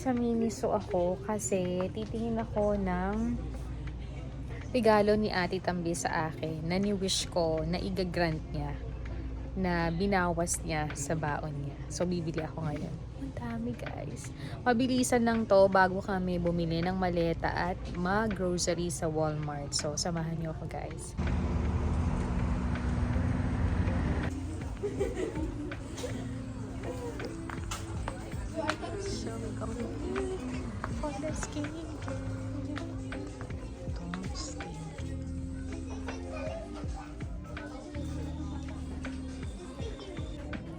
Sa Miniso ako kasi titingin ako ng regalo ni Ate Tambi sa akin na ni-wish ko na i-grant niya, na binawas niya sa baon niya. So, bibili ako ngayon. Ang dami, guys. Mabilisan lang to bago kami bumili ng maleta at mag-grocery sa Walmart. So, samahan niyo ako, guys. So, we're going to eat for the skincare. Don't stink.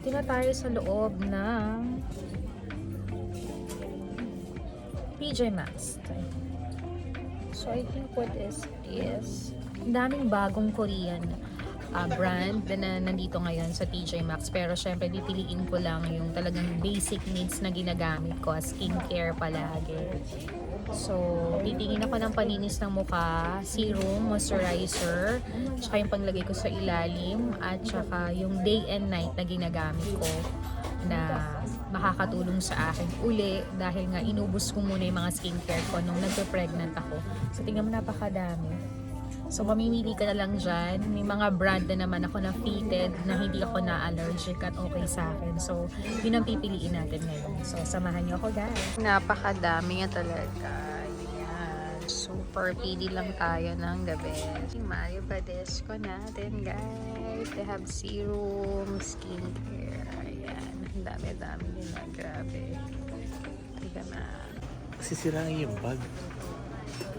Dito na tayo sa loob ng TJ Maxx. So, I think what is this? Ang daming bagong Korean brand na nandito ngayon sa TJ Maxx. Pero syempre, pipiliin ko lang yung talagang basic needs na ginagamit ko as skincare palagi. So, titingin ako ng paninis ng mukha, serum, moisturizer, tsaka yung panglagay ko sa ilalim, at tsaka yung day and night na ginagamit ko na makakatulong sa akin uli dahil nga inubos ko muna yung mga skincare ko nung nagpe-pregnant ako. So, tingnan mo, napakadami. So, mamimili ka na lang dyan. May mga brand na naman ako na fitted na hindi ako na-allergic at okay sa akin. So, yun ang pipiliin natin ngayon. So, samahan niyo ako, guys. Napakadami nga talaga. Yan. Super pili lang tayo ng the best. Mario Badescu natin, guys. They have serum, skincare. Ayan. Ang dami-dami din na. Grabe. Tiga na. Sisirain yung bag.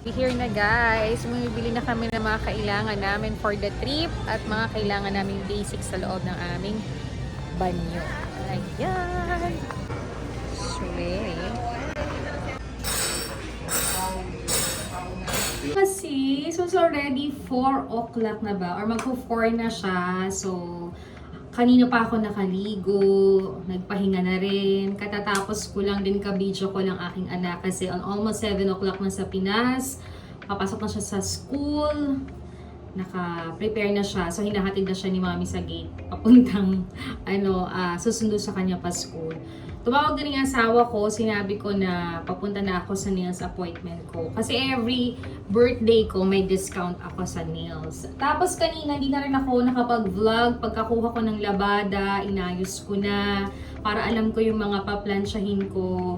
Here na, guys, bumibili na kami ng mga kailangan namin for the trip at mga kailangan namin basics sa loob ng aming banyo. Ayan! Sweet! Kasi, so it's already 4 o'clock na ba? Or magpo-4 na siya. So, kanina pa ako nakaligo, nagpahinga na rin. Katatapos ko lang din ka-video ko lang aking anak kasi on almost 7 o'clock na sa Pinas. Papasok na siya sa school. Naka-prepare na siya. So, hinahatid na siya ni Mami sa gate. Papuntang, susundo sa kanya pa school. Tumawag din yung asawa ko, sinabi ko na papunta na ako sa nails appointment ko. Kasi every birthday ko, may discount ako sa nails. Tapos kanina, hindi na rin ako nakapag-vlog. Pagkakuha ko ng labada, inayos ko na. Para alam ko yung mga paplansyahin ko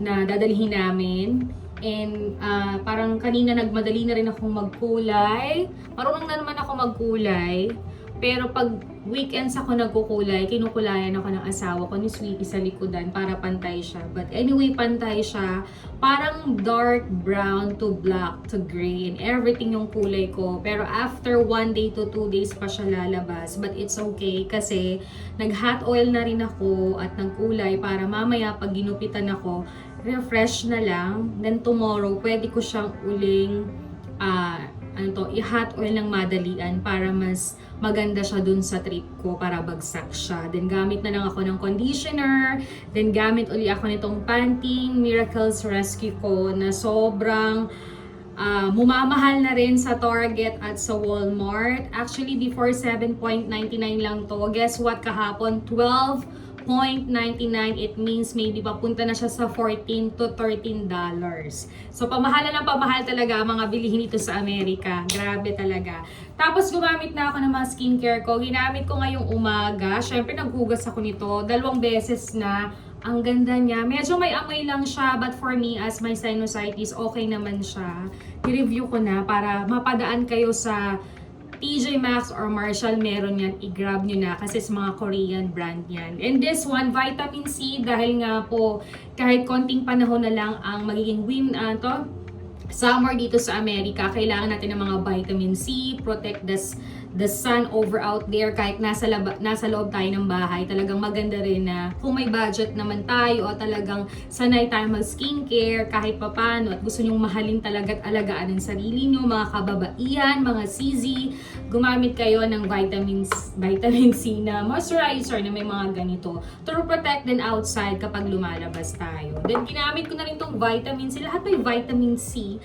na dadalhin namin. And parang kanina nagmadali na rin akong magkulay. Marunong na naman ako magkulay. Pero pag weekends ako nagkukulay, kinukulayan ako ng asawa ko ni Sweetie sa likodan para pantay siya. But anyway, pantay siya. Parang dark brown to black to gray and everything yung kulay ko. Pero after 1 day to 2 days pa siya lalabas. But it's okay kasi nag-hot oil na rin ako at nagkulay para mamaya pag ginupitan ako, refresh na lang. Then tomorrow, pwede ko siyang uling i-hot oil ng madalian para mas maganda siya dun sa trip ko para bagsak siya. Then gamit na lang ako ng conditioner. Then gamit uli ako nitong Pantene Miracles Rescue ko na sobrang mumamahal na rin sa Target at sa Walmart. Actually, before 7.99 lang to. Guess what? Kahapon, 12.99. It means maybe papunta na siya sa $14 to $13. So, pamahal na pamahal talaga ang mga bilihin ito sa Amerika. Grabe talaga. Tapos, gumamit na ako ng mga skincare ko. Ginamit ko ngayong umaga. Syempre, naghugas ako nito. 2 beses na. Ang ganda niya. Medyo may amoy lang siya, but for me, as my sinusitis, okay naman siya. I-review ko na para mapadaan kayo sa TJ Maxx or Marshall, meron yan, i-grab nyo na kasi sa mga Korean brand yan. And this one, vitamin C, dahil nga po kahit konting panahon na lang ang magiging summer dito sa Amerika, kailangan natin ng mga vitamin C, protect the sun over out there. Kahit nasa loob tayo ng bahay, talagang maganda rin na kung may budget naman tayo o talagang sanay tayo mag-skincare kahit papano at gusto nyong mahalin talaga at alagaan ang sarili nyo, mga kababaihan, mga CZ, gumamit kayo ng vitamin C na moisturizer na may mga ganito to protect din outside kapag lumalabas tayo. Then ginamit ko na rin tong vitamin C. Lahat may vitamin C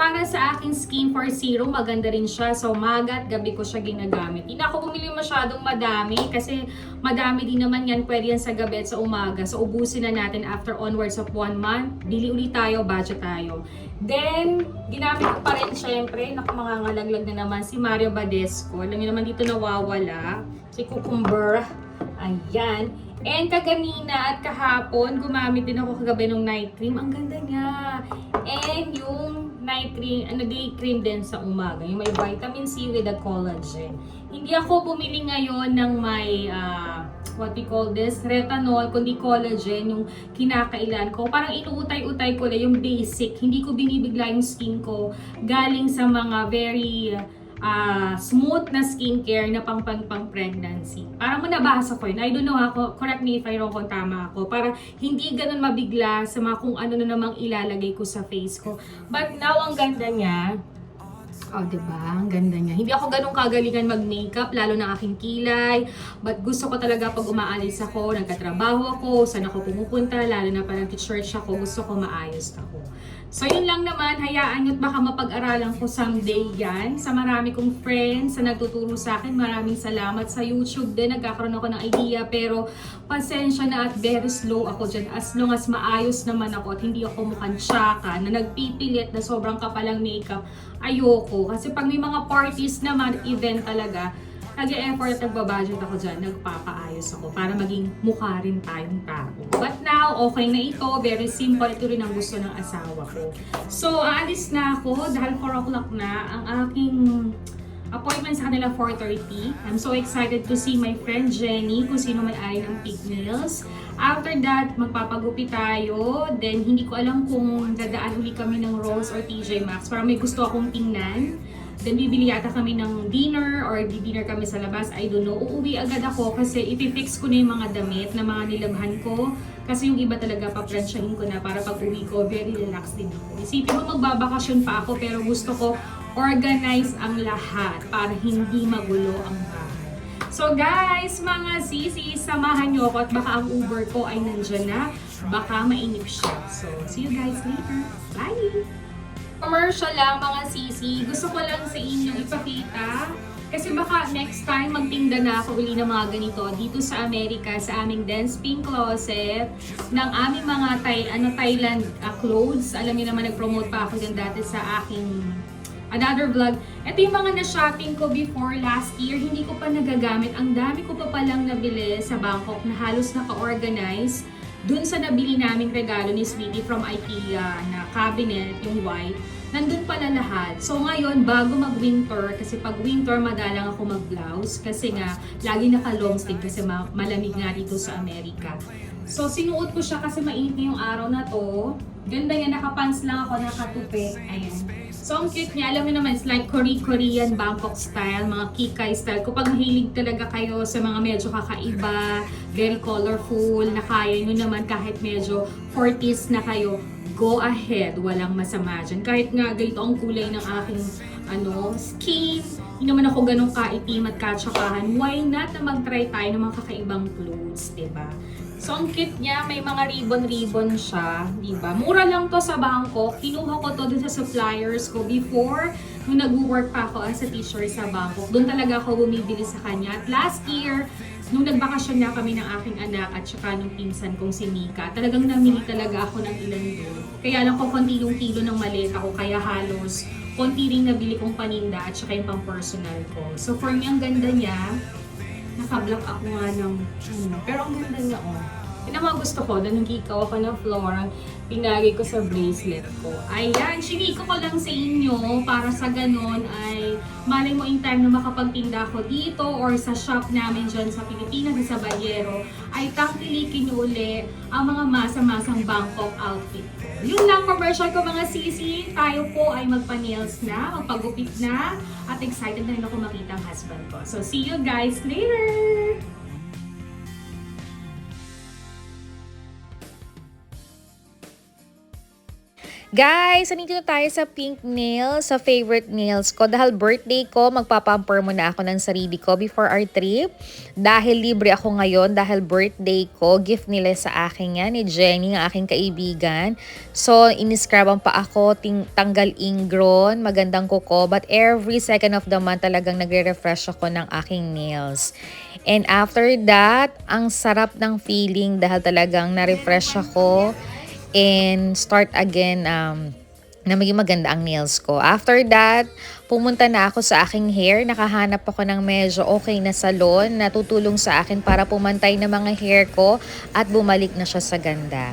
Para sa aking Skin for Zero, maganda rin siya. So, umaga at gabi ko siya ginagamit. Hindi na ako bumili masyadong madami kasi madami din naman yan. Pwede yan sa gabi at sa umaga. So, ubusin na natin after onwards of 1 month. Bili ulit tayo, budget tayo. Then, ginamit ko pa rin syempre. Naku, mga ngalaglag na naman si Mario Badescu. Alam niyo naman dito nawawala. Si Cucumber. Ayan. And kaganina at kahapon, gumamit din ako kagabi ng night cream. Ang ganda niya. And yung night cream, day cream din sa umaga. Yung may vitamin C with the collagen. Hindi ako bumili ngayon ng may, what we call this, retinol, kundi collagen, yung kinakailan ko. Parang inuutay-utay ko lang yung basic. Hindi ko binibigla yung skin ko galing sa mga very smooth na skincare na pang pregnancy. Parang nabasa ko yun. I don't know ako, correct me if I wrong kung tama ako. Para hindi ganun mabigla sa mga kung ano na namang ilalagay ko sa face ko. But now, ang ganda niya. Oh, diba? Ang ganda niya. Hindi ako ganun kagalingan mag-makeup, lalo na aking kilay. But gusto ko talaga pag umaalis ako, nagkatrabaho ako, saan ako pumupunta, lalo na parang church ako, gusto ko maayos ako. So yun lang naman, hayaan nyo't baka mapag-aralan ko someday yan. Sa marami kong friends na nagtuturo sa akin, maraming salamat. Sa YouTube din, nagkakaroon ako ng idea, pero pasensya na at very slow ako dyan. As long as maayos naman ako at hindi ako mukhang tsaka na nagpipilit na sobrang kapalang makeup, ayoko. Kasi pag may mga parties naman, event talaga, nag-e-effort at nagbabudget ako dyan, nagpapaayos ako para maging mukha rin tayong tao. But now, okay na ito, very simple, ito rin ang gusto ng asawa ko. So, aalis na ako dahil 4 o'clock na ang aking appointment sa kanila 4:30. I'm so excited to see my friend Jenny, kung sino may-ari ng Pignails. After that, magpapagupit tayo. Then, hindi ko alam kung dadaan uli kami ng Rose or TJ Maxx. Parang may gusto akong tingnan. Then, bibili yata kami ng dinner or dinner kami sa labas. I don't know. Uuwi agad ako kasi ipifix ko na yung mga damit na mga nilabhan ko. Kasi yung iba talaga papransyahin ko na para pag uwi ko, very relaxed din ako. Isipin mo magbabakasyon pa ako pero gusto ko organize ang lahat para hindi magulo ang bahay. So guys, mga sisi, samahan nyo ako at baka ang Uber ko ay nandyan na. Baka mainip siya. So, see you guys later. Bye! Commercial lang mga sisi. Gusto ko lang sa inyong ipakita. Kasi baka next time magtinda na ako uli ng mga ganito dito sa Amerika, sa aming Dance Pink Closet, ng aming mga Thailand clothes. Alam niyo naman, nag-promote pa ako din dati sa aking another vlog. Ito yung mga na-shopping ko before last year. Hindi ko pa nagagamit. Ang dami ko pa palang nabili sa Bangkok na halos naka-organize. Dun sa nabili naming regalo ni Sweetie from IKEA na cabinet, yung white, nandun pala lahat. So ngayon, bago mag-winter, kasi pag winter, madalang ako mag-blouse. Kasi nga, lagi naka-long sleeve kasi malamig nga dito sa Amerika. So sinuot ko siya kasi mainit na yung araw na to. Ganda yan, nakapants lang ako, nakatupi. Ayan. So, ang cute niya. Alam mo naman, it's like Korean Bangkok style, mga kikay style. Kapag mahilig talaga kayo sa mga medyo kakaiba, very colorful, na kaya nyo naman kahit medyo 40s na kayo, go ahead. Walang masama dyan. Kahit nga ganito ang kulay ng aking skin, hindi naman ako ganun kaitim at katsakahan. Why not na mag-try tayo ng mga kakaibang clothes, diba? So, ang cute niya, may mga ribbon-ribbon siya, diba? Mura lang to sa Bangkok. Kinuha ko to dun sa suppliers ko before, nung nag-work pa ako as a teacher sa Bangkok. Doon talaga ako bumibili sa kanya. At last year, nung nagbakasyon na kami ng aking anak at saka nung pinsan kong si Mika, talagang namili talaga ako ng ilan doon. Kaya lang ko konti yung kilo ng maleta ko, kaya halos konti ring nabili kong paninda at saka yung pang-personal ko. So, for me, ang ganda niya. Naka-block ako nga ng pero ang ganda niya, oh. Yun ang mga gusto ko, doon nagkikaw ako ng floral, pinagay ko sa bracelet ko. Ayan, siniko ko lang sa inyo para sa ganon ay malay mo in time na makapagtinda ako dito or sa shop namin dyan sa Pilipinas, sa Baguero, ay tangkilikin nyo uli ang mga masa-masang Bangkok outfit ko. Yun lang, commercial ko mga sisi. Tayo po ay magpa-nails na, magpagupit na, at excited na rin ako makita ang husband ko. So, see you guys later! Guys, nandito na tayo sa pink nails, sa favorite nails ko. Dahil birthday ko, magpapamper muna ako ng sarili ko before our trip. Dahil libre ako ngayon, dahil birthday ko, gift nila sa akin yan, ni Jenny, ang aking kaibigan. So, iniscruban pa ako, tanggal ingron, magandang kuko. But every second of the month talagang nagre-refresh ako ng aking nails. And after that, ang sarap ng feeling dahil talagang na-refresh ako. And start again na maging maganda ang nails ko. After that, pumunta na ako sa aking hair. Nakahanap ako ng medyo okay na salon na tutulong sa akin para pumantay na mga hair ko at bumalik na siya sa ganda.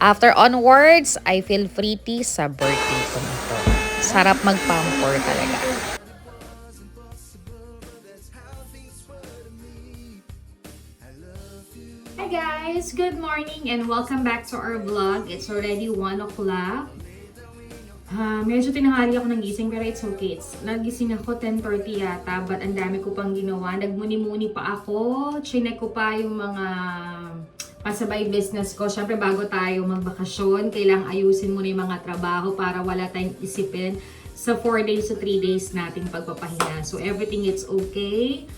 After onwards, I feel pretty sa birthday ko nito. Sarap mag-pamper talaga. Hi guys! Good morning and welcome back to our vlog. It's already 1 o'clock. Medyo tinanghali ako ng gising pero it's okay. Nagising ako 10:30 yata but ang dami ko pang ginawa. Nagmuni-muni pa ako. Chinek ko pa yung mga pasabay business ko. Siyempre bago tayo magbakasyon, kailangang ayusin muna yung mga trabaho para wala tayong isipin sa 4 days to 3 days nating pagpapahinga. So everything is okay.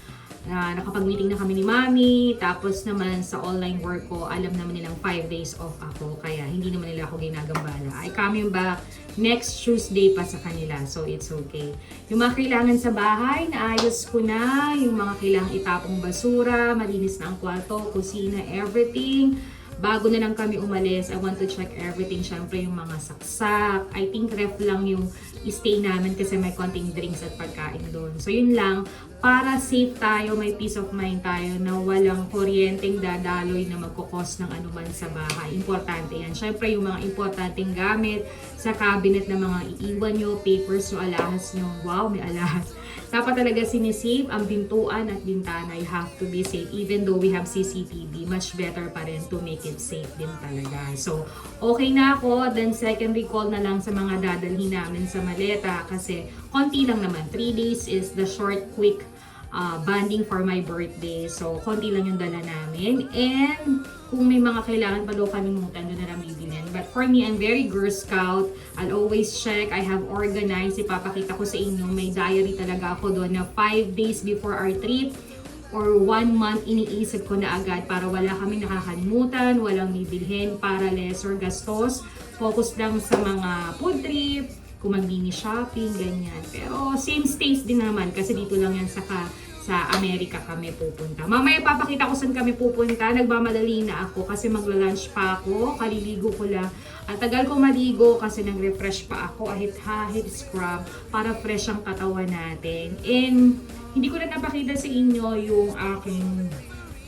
Nakapag-meeting na kami ni Mami, tapos naman sa online work ko, alam naman nilang 5 days off ako, kaya hindi naman nila ako ginagambala. I coming back next Tuesday pa sa kanila, so it's okay. Yung mga kailangan sa bahay, naayos ko na, yung mga kailangan itapong basura, malinis na ang kwarto, kusina, everything. Bago na lang kami umalis, I want to check everything. Syempre yung mga saksak. I think ref lang yung stay namin kasi may konting drinks at pagkain doon. So yun lang, para safe tayo, may peace of mind tayo na walang kuryenteng dadaloy na magkukos ng anuman sa bahay. Importante yan. Syempre yung mga importanteng gamit sa cabinet na mga iiwan nyo, papers nyo, alahas nyo. Wow, may alahas. Dapat talaga sinisave ang pintuan at bintana. You have to be safe. Even though we have CCTV, much better pa rin to make it safe din talaga. So, okay na ako. Then, second recall na lang sa mga dadalhin namin sa maleta kasi konti lang naman. 3 days is the short, quick bonding for my birthday. So, konti lang yung dala namin. And, kung may mga kailangan pa daw kalimutan, doon na lang bibilin. But for me, I'm very Girl Scout. I'll always check. I have organized. Ipapakita ko sa inyo. May diary talaga ako doon na 5 days before our trip or 1 month iniisip ko na agad para wala kami nakakalimutan, walang bibilhin, para lesser gastos. Focus lang sa mga food trip, kung mag-mini shopping, ganyan. Pero same stays din naman kasi dito lang yan sa Amerika kami pupunta. Mamaya papakita ko saan kami pupunta. Nagmamadali na ako kasi magla-lunch pa ako. Kaliligo ko lang. At tagal ko maligo kasi nag-refresh pa ako. Ahit scrub para fresh ang katawan natin. And hindi ko na napakita sa inyo yung aking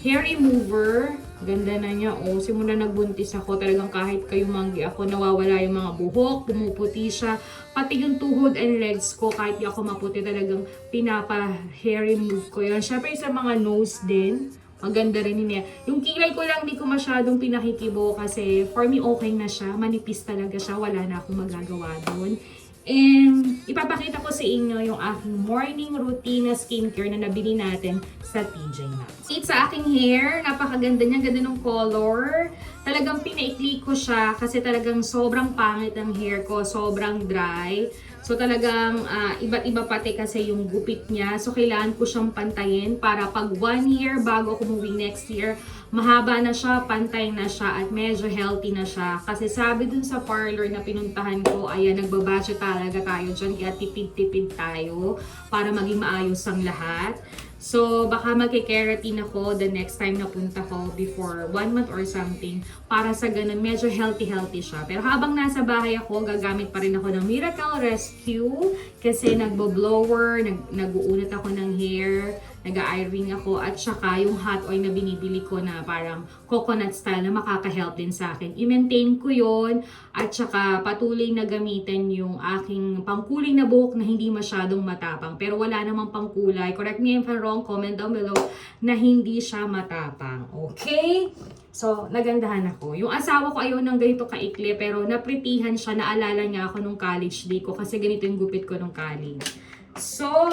hair remover. Ganda na niya. Simula nagbuntis ako, talagang kahit kayo manggi ako, nawawala yung mga buhok, pumuputi siya. Pati yung tuhod and legs ko, kahit di ako maputi, talagang pinapa-hair remove ko yun. Syempre sa mga nose din, maganda rin niya. Yung kilay ko lang, di ko masyadong pinakikibo kasi for me okay na siya. Manipis talaga siya, wala na akong magagawa doon. And ipapakita ko sa inyo yung aking morning routine na skincare na nabili natin sa TJ Maxx. Sa aking hair, napakaganda niya, ganda ng color. Talagang pinaikli ko siya kasi talagang sobrang pangit ang hair ko, sobrang dry. So talagang iba't iba pati kasi yung gupit niya. So kailangan ko siyang pantayin para pag 1 year bago ako umuwi next year, mahaba na siya, pantay na siya, at medyo healthy na siya. Kasi sabi dun sa parlor na pinuntahan ko, ayan, nagbabudget talaga tayo dyan, kaya tipid-tipid tayo para maging maayos ang lahat. So, baka magkikeratin ako the next time na punta ko before 1 month or something. Para sa ganun, medyo healthy siya. Pero habang nasa bahay ako, gagamit pa rin ako ng Miracle Rescue. Kasi nagbo-blower, nag-uunat ako ng hair, nag-ironing ako, at saka yung hot oil na binibili ko na parang coconut style na makaka-help din sa akin. I-maintain ko yon, at saka patuloy na gamitin yung aking pangkulay na buhok na hindi masyadong matapang. Pero wala namang pangkulay. Correct me if I'm wrong, comment down below na hindi siya matapang. Okay? So, nagandahan ako. Yung asawa ko ayaw ng ganito kaikli, pero napritihan siya, naalala niya ako nung college day ko kasi ganito yung gupit ko nung college. So,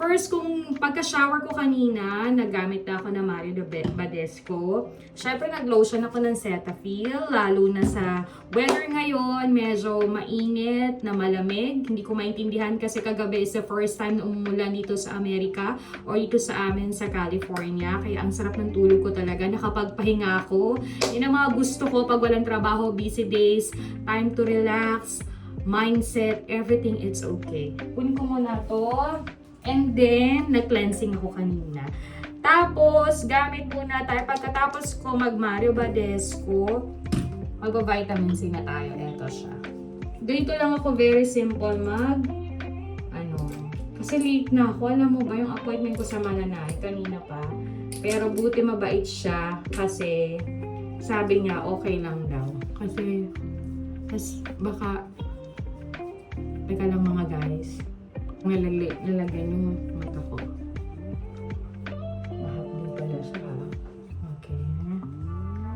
first kung pagka-shower ko kanina, nagamit na ako ng Mario Badescu. Syempre, nag-lotion ako ng Cetaphil, lalo na sa weather ngayon, medyo mainit na malamig. Hindi ko maintindihan kasi kagabi is the first time na umulan dito sa Amerika or dito sa amin sa California. Kaya ang sarap ng tulog ko talaga, nakapagpahinga ako. Yun ang mga gusto ko pag walang trabaho, busy days, time to relax, mindset, everything, it's okay. Kunin ko muna to. And then, nag-cleansing ako kanina. Tapos, gamit muna tayo. Pagkatapos ko mag-Mario Badescu, mag-vitamin C na tayo. Ito siya. Ganito lang ako, very simple kasi late na ako. Alam mo ba, yung appointment ko sa Mananay, kanina pa. Pero buti mabait siya kasi sabi niya okay lang daw. Kasi baka teka lang mga guys, nalagyan yung mata ko. Mahapdi pala siya. Okay.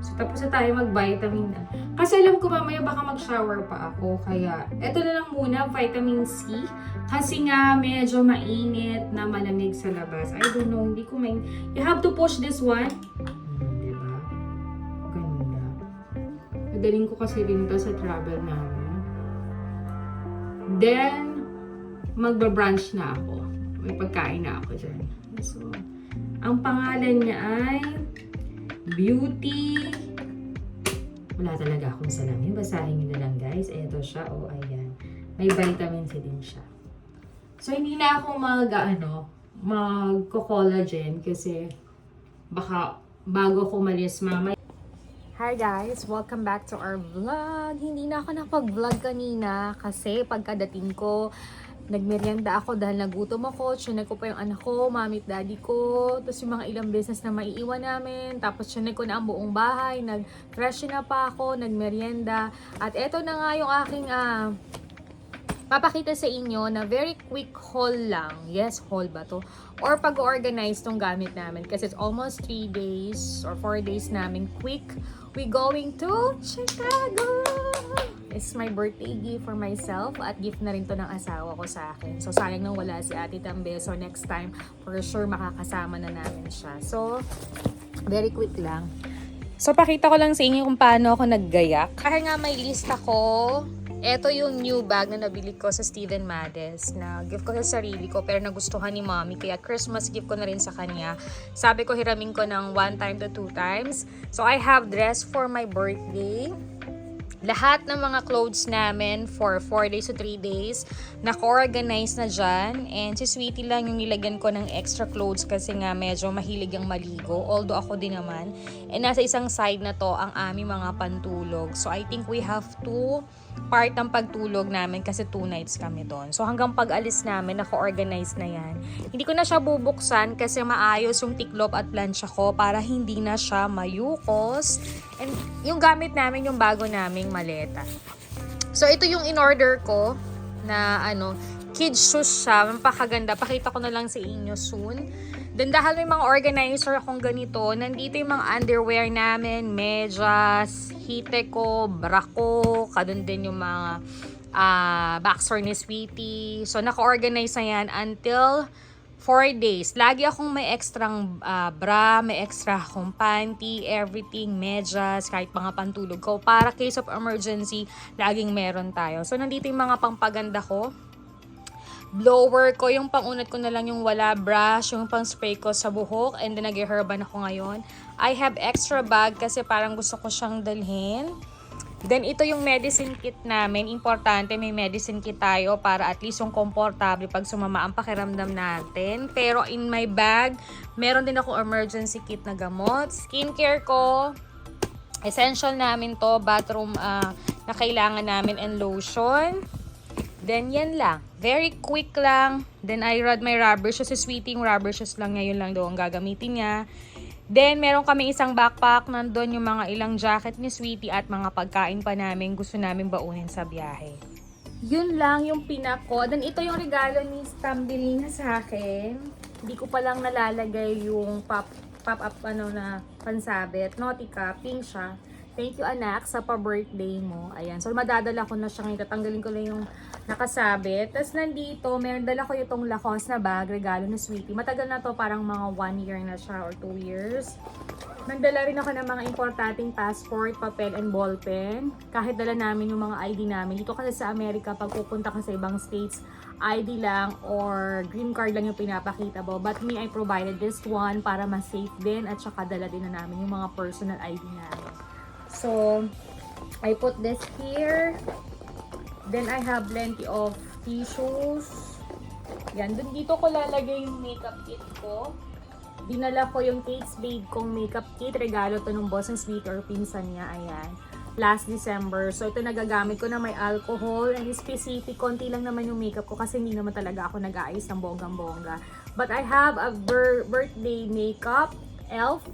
So tapos na tayo mag-vitamin na. Kasi alam ko mamaya baka mag-shower pa ako. Kaya eto na lang muna, vitamin C. Kasi nga medyo mainit na malamig sa labas. I don't know, hindi ko you have to push this one. Diba? Ganda. Nadaling ko kasi din ito sa travel namin. Then, magba-brunch na ako. May pagkain na ako dyan. So, ang pangalan niya ay Beauty. Wala talaga akong salamin. Basahin niyo na lang guys. Ito siya. O, ayan. May vitamin C din siya. So, hindi na ako magko-collagen kasi baka bago ko malis mamaya. Hi guys! Welcome back to our vlog! Hindi na ako nakapag-vlog kanina kasi pagkadating ko, nagmerienda ako dahil nagutom ako. Tsinay ko pa yung anak ko, mami at daddy ko. Tapos yung mga ilang business na maiiwan namin. Tapos tsinay ko na ang buong bahay. Nag-freshen na pa ako, nagmerienda. At eto na nga yung aking papakita sa inyo na very quick haul lang. Yes, haul ba to? Or pag-organize tong gamit namin. Kasi it's almost 3 days or 4 days namin quick. We going to Chicago! It's my birthday gift for myself at gift na rin to ng asawa ko sa akin. So sayang nang wala si Ate Tambe. So next time, for sure makakasama na namin siya. So, very quick lang. So pakita ko lang sa inyo kung paano ako naggayak. Kahit nga may list ako, ito yung new bag na nabili ko sa Steven Madden na gift ko sa sarili ko pero nagustuhan ni mommy kaya Christmas gift ko na rin sa kanya. Sabi ko hiramin ko ng 1 time to 2 times. So I have dress for my birthday. Lahat ng mga clothes namin for 4 days to 3 days naka-organize na dyan. And si Sweetie lang yung nilagyan ko ng extra clothes kasi nga medyo mahilig ang maligo. Although ako din naman. And nasa isang side na to ang aming mga pantulog. So I think we have 2 part ng pagtulog namin kasi 2 nights kami doon. So hanggang pag-alis namin, naka-organize na yan. Hindi ko na siya bubuksan kasi maayos yung tiklop at plancha ko para hindi na siya mayukos. And yung gamit namin, yung bago naming maleta. So ito yung in-order ko na kids shoes siya. Mapakaganda. Pakita ko na lang sa inyo soon. Then dahil may mga organizer akong ganito, nandito yung mga underwear namin, medyas, hite ko, bra ko, kadun din yung mga boxer ni Sweetie. So naka-organize na yan until 4 days. Lagi akong may extrang bra, may extra akong panty, everything, medyas, kahit mga pantulog ko. Para case of emergency, laging meron tayo. So nandito yung mga pangpaganda ko. Blower ko, yung pangunat ko na lang yung wala, brush, yung pang spray ko sa buhok, and then nag-herban ako ngayon. I have extra bag kasi parang gusto ko siyang dalhin. Then ito yung medicine kit namin. Importante may medicine kit tayo para at least yung komportable pag sumama ang pakiramdam natin. Pero in my bag, meron din ako emergency kit na gamot. Skincare ko, essential namin to, bathroom na kailangan namin, and lotion. Then, yan lang. Very quick lang. Then, I rod my rubber shoes. Si Sweetie, yung rubber shoes lang niya. Yun lang daw ang gagamitin niya. Then, meron kami isang backpack. Nandun yung mga ilang jacket ni Sweetie at mga pagkain pa namin. Gusto namin baunin sa biyahe. Yun lang yung pinako. Then, ito yung regalo ni Stambelina sa akin. Hindi ko pa lang nalalagay yung pop-up na pansabit. Nautica, pink siya. Thank you anak sa pa-birthday mo. Ayan. So madadala ko na siya ngayon. Tatanggalin ko lang yung nakasabit. Tapos nandito, meron dala ko itong Lacoste na bag, regalo na Sweetie. Matagal na to, parang mga 1 year na siya or 2 years. Nagdala rin ako ng mga importanteng passport, papel, and ballpen. Kahit dala namin yung mga ID namin. Dito kasi sa Amerika, pag pupunta ka sa ibang states, ID lang or green card lang yung pinapakita mo. But me, I provided this one para mas-safe din at saka dala din na namin yung mga personal ID namin. So, I put this here. Then I have plenty of tissues. Yan, dun dito ko lalagay yung makeup kit ko. Dinala ko yung Kate Spade kong makeup kit. Regalo to nung boss ng Sweetie or pinsan niya. Ayan. Last December. So, ito nagagamit ko na may alcohol. And specific, konti lang naman yung makeup ko kasi hindi naman talaga ako nag-aayos ng bonggang-bongga. But I have a birthday makeup, e.l.f.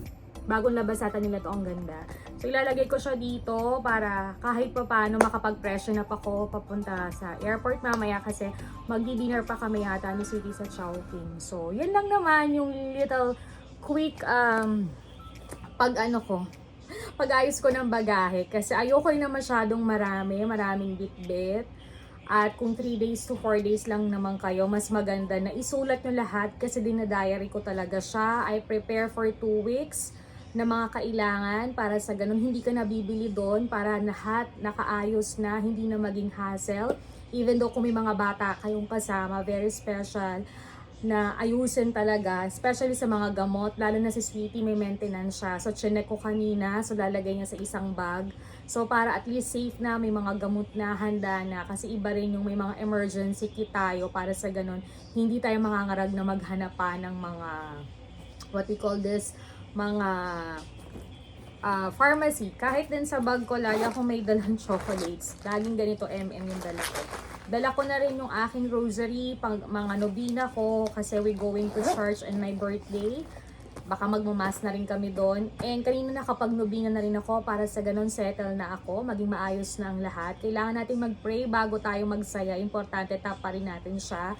Bagong labasatan nila to, ang ganda. So, ilalagay ko siya dito para kahit pa paano makapag-freshen up ako papunta sa airport mamaya kasi magdi-dinner pa kami yata ni Sweetie sa Chowking. So, yan lang naman yung little quick pag-ayos ko ng bagahe kasi ayoko rin na masyadong maraming bit-bit. At kung 3 days to 4 days lang naman kayo, mas maganda na isulat nyo lahat kasi dinadiary ko talaga siya. I prepare for 2 weeks na mga kailangan para sa ganun hindi ka nabibili doon para lahat nakaayos na, hindi na maging hassle. Even though kung may mga bata kayong kasama, very special na ayusin talaga, especially sa mga gamot, lalo na si Sweetie may maintenance siya. So chinek ko kanina, so lalagay niya sa isang bag. So para at least safe na, may mga gamot na, handa na, kasi iba rin yung may mga emergency kit tayo para sa ganun. Hindi tayo mangangarag na maghanap pa ng mga, what we call this, mga pharmacy. Kahit din sa bag ko, lagi ako may dalang chocolates. Laging ganito yung dala ko. Dala ko na rin yung aking rosary, pang mga nobina ko, kasi we going to church on my birthday. Baka magmamas na rin kami doon. And kanina nakapag-nobina na rin ako para sa ganun settle na ako, maging maayos na ang lahat. Kailangan natin mag-pray bago tayo magsaya. Importante, tap pa rin natin siya.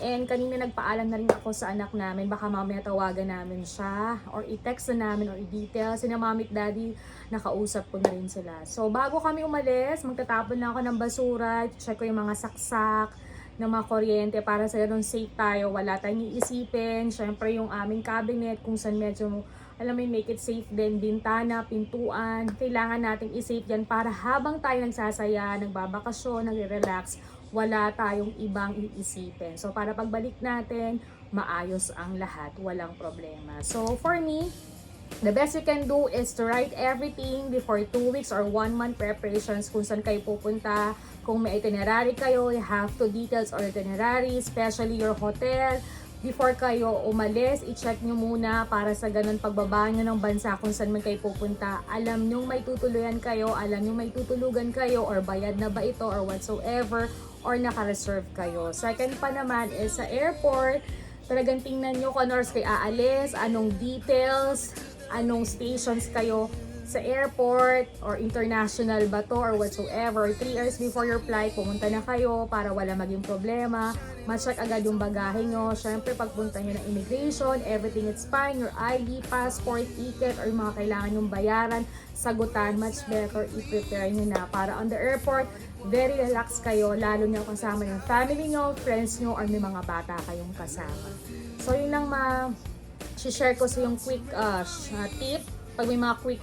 And kanina nagpaalam na rin ako sa anak namin, baka mamaya tawagan namin siya or i-text na namin or i-detail. Sina mami at daddy, nakausap ko na rin sila. So bago kami umalis, magtatapon na ako ng basura, check ko yung mga saksak ng mga kuryente para sa ganun safe tayo, wala tayong iisipin. Syempre yung aming cabinet kung saan medyo, alam mo yung make it safe din, bintana, pintuan, kailangan nating i-safe yan para habang tayo nagsasaya, nagbabakasyon, nagre-relax, wala tayong ibang iisipin. So, para pagbalik natin, maayos ang lahat. Walang problema. So, for me, the best you can do is to write everything before 2 weeks or 1 month preparations kung saan kayo pupunta. Kung may itinerary kayo, you have to details or itinerary, especially your hotel. Before kayo umalis, i-check nyo muna para sa ganun pagbaba nyo ng bansa kung saan man kayo pupunta. Alam nyo may tutuluyan kayo, alam nyo may tutulugan kayo, or bayad na ba ito, or whatsoever, or naka-reserve kayo. Second pa naman is sa airport, talagang tingnan nyo kung ano oras kayo aalis, anong details, anong stations kayo sa airport, or international ba to, or whatsoever. 3 hours before your flight, pumunta na kayo para wala maging problema. Ma-check agad yung bagahe nyo. Syempre, pagpunta nyo ng immigration, everything is fine. Your ID, passport, ticket, or yung mga kailangan yung bayaran, sagutan, much better i-prepare nyo na para on the airport, very relax kayo, lalo nyo kasama yung family nyo, friends nyo, or may mga bata kayong kasama. So, yun lang share ko sa yung quick tip. Pag may mga quick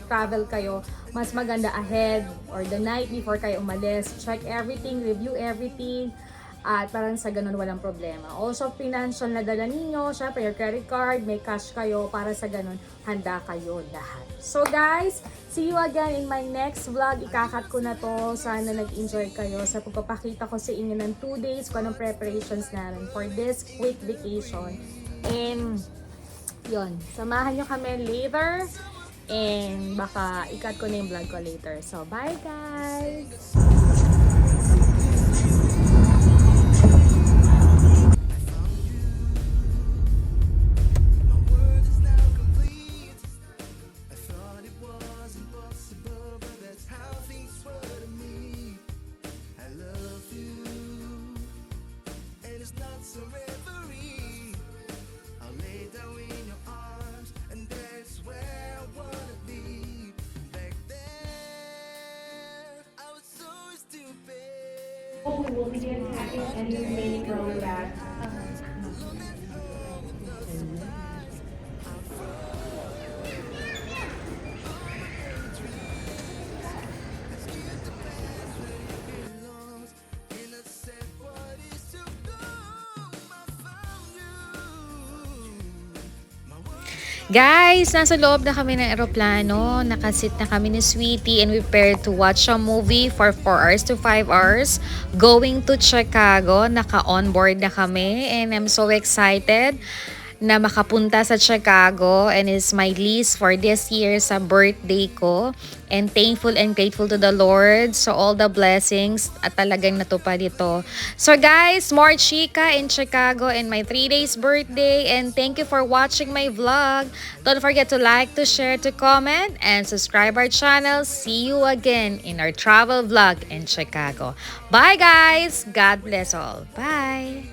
travel kayo, mas maganda ahead or the night before kayo umalis. Check everything, review everything, at parang sa ganun walang problema. Also, financial na dala ninyo, syempre your credit card, may cash kayo, para sa ganun handa kayo lahat. So guys, see you again in my next vlog. Ikakat ko na to. Sana nag-enjoy kayo sa pagpapakita ko sa inyo ng 2 days kung anong preparations namin for this quick vacation. And yun, samahan nyo kami later. And baka ikat ko na yung vlog ko later. So bye guys! I'll lay down in your arms, and that's where I wanna be. we'll be attaching any remaining roller bags. Guys, nasa loob na kami ng eroplano. Nakasit na kami ni Sweetie and we prepared to watch a movie for 4 hours to 5 hours. Going to Chicago. Naka-onboard na kami and I'm so excited na makapunta sa Chicago and it's my lease for this year sa birthday ko. And thankful and grateful to the Lord. So all the blessings at talagang natupad ito. So guys, more chika in Chicago and my 3 days birthday. And thank you for watching my vlog. Don't forget to like, to share, to comment, and subscribe our channel. See you again in our travel vlog in Chicago. Bye guys! God bless all. Bye!